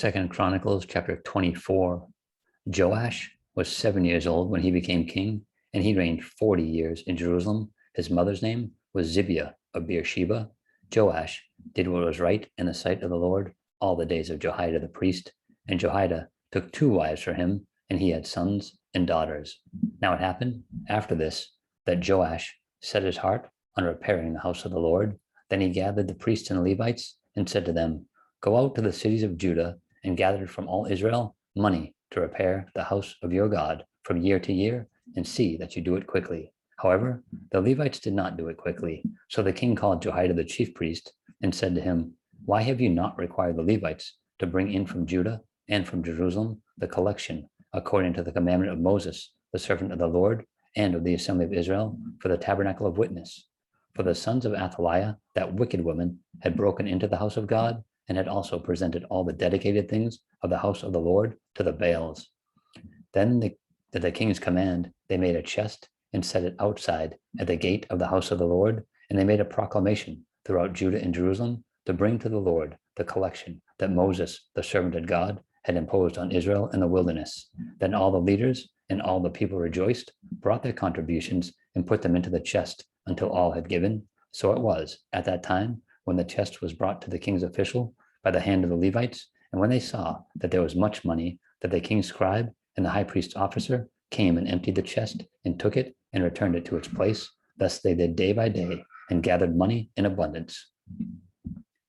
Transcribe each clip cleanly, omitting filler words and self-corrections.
2 Chronicles chapter 24. Joash was 7 years old when he became king, and he reigned 40 years in Jerusalem. His mother's name was Zibiah of Beersheba. Joash did what was right in the sight of the Lord all the days of Jehoiada the priest, and Jehoiada took 2 wives for him, and he had sons and daughters. Now it happened after this that Joash set his heart on repairing the house of the Lord. Then he gathered the priests and Levites and said to them, "Go out to the cities of Judah and gather from all Israel money to repair the house of your God from year to year, and see that you do it quickly." However, the Levites did not do it quickly. So the king called Jehoiada the chief priest and said to him, "Why have you not required the Levites to bring in from Judah and from Jerusalem the collection according to the commandment of Moses, the servant of the Lord, and of the assembly of Israel, for the tabernacle of witness?" For the sons of Athaliah, that wicked woman, had broken into the house of God and had also presented all the dedicated things of the house of the Lord to the Baals. Then at the king's command, they made a chest and set it outside at the gate of the house of the Lord, and they made a proclamation throughout Judah and Jerusalem to bring to the Lord the collection that Moses, the servant of God, had imposed on Israel in the wilderness. Then all the leaders and all the people rejoiced, brought their contributions, and put them into the chest until all had given. So it was at that time when the chest was brought to the king's official by the hand of the Levites, and when they saw that there was much money, that the king's scribe and the high priest's officer came and emptied the chest and took it and returned it to its place. Thus they did day by day and gathered money in abundance.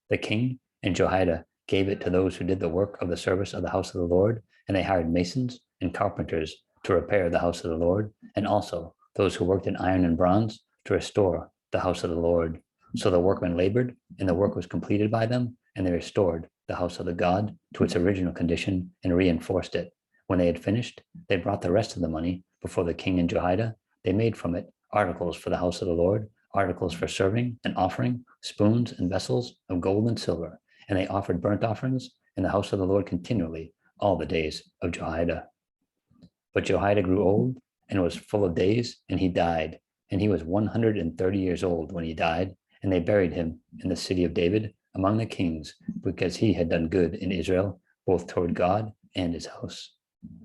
The king and Jehoiada gave it to those who did the work of the service of the house of the Lord, and they hired masons and carpenters to repair the house of the Lord, and also those who worked in iron and bronze to restore the house of the Lord. So the workmen labored, and the work was completed by them, and they restored the house of the God to its original condition and reinforced it. When they had finished, they brought the rest of the money before the king and Jehoiada. They made from it articles for the house of the Lord, articles for serving and offering, spoons and vessels of gold and silver, and they offered burnt offerings in the house of the Lord continually all the days of Jehoiada. But Jehoiada grew old and was full of days, and he died, and he was 130 years old when he died, and they buried him in the city of David among the kings, because he had done good in Israel, both toward God and his house.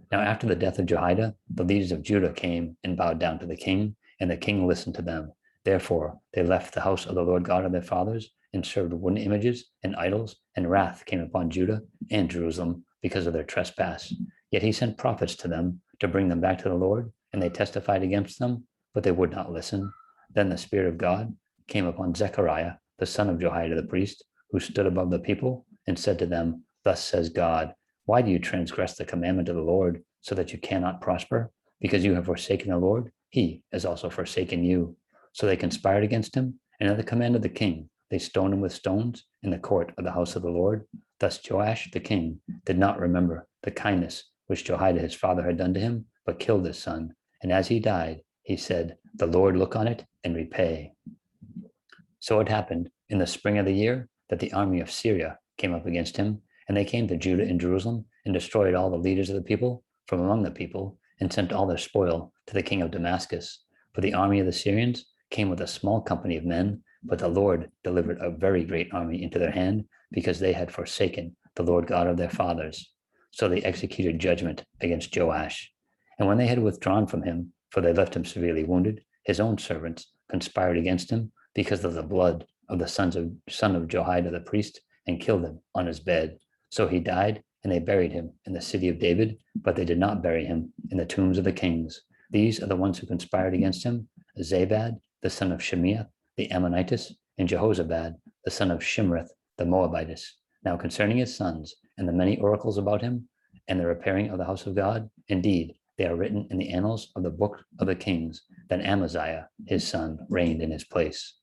Now after the death of Jehoiada, the leaders of Judah came and bowed down to the king, and the king listened to them. Therefore they left the house of the Lord God of their fathers and served wooden images and idols, and wrath came upon Judah and Jerusalem because of their trespass. Yet he sent prophets to them to bring them back to the Lord, and they testified against them, but they would not listen. Then the Spirit of God came upon Zechariah, the son of Jehoiada the priest, who stood above the people, and said to them, "Thus says God, why do you transgress the commandment of the Lord so that you cannot prosper? Because you have forsaken the Lord, he has also forsaken you." So they conspired against him, and at the command of the king, they stoned him with stones in the court of the house of the Lord. Thus Joash the king did not remember the kindness which Jehoiada his father had done to him, but killed his son. And as he died, he said, "The Lord look on it and repay." So it happened in the spring of the year that the army of Syria came up against him, and they came to Judah and Jerusalem and destroyed all the leaders of the people from among the people, and sent all their spoil to the king of Damascus. For the army of the Syrians came with a small company of men, but the Lord delivered a very great army into their hand, because they had forsaken the Lord God of their fathers. So they executed judgment against Joash. And when they had withdrawn from him, for they left him severely wounded, his own servants conspired against him because of the blood of the son of Jehoiada the priest, and killed him on his bed. So he died, and they buried him in the city of David, but they did not bury him in the tombs of the kings. These are the ones who conspired against him: Zabad, the son of Shemeath, the Ammonitess, and Jehozabad, the son of Shimrith, the Moabitess. Now concerning his sons, and the many oracles about him, and the repairing of the house of God, indeed, they are written in the annals of the book of the kings. Then Amaziah, his son, reigned in his place.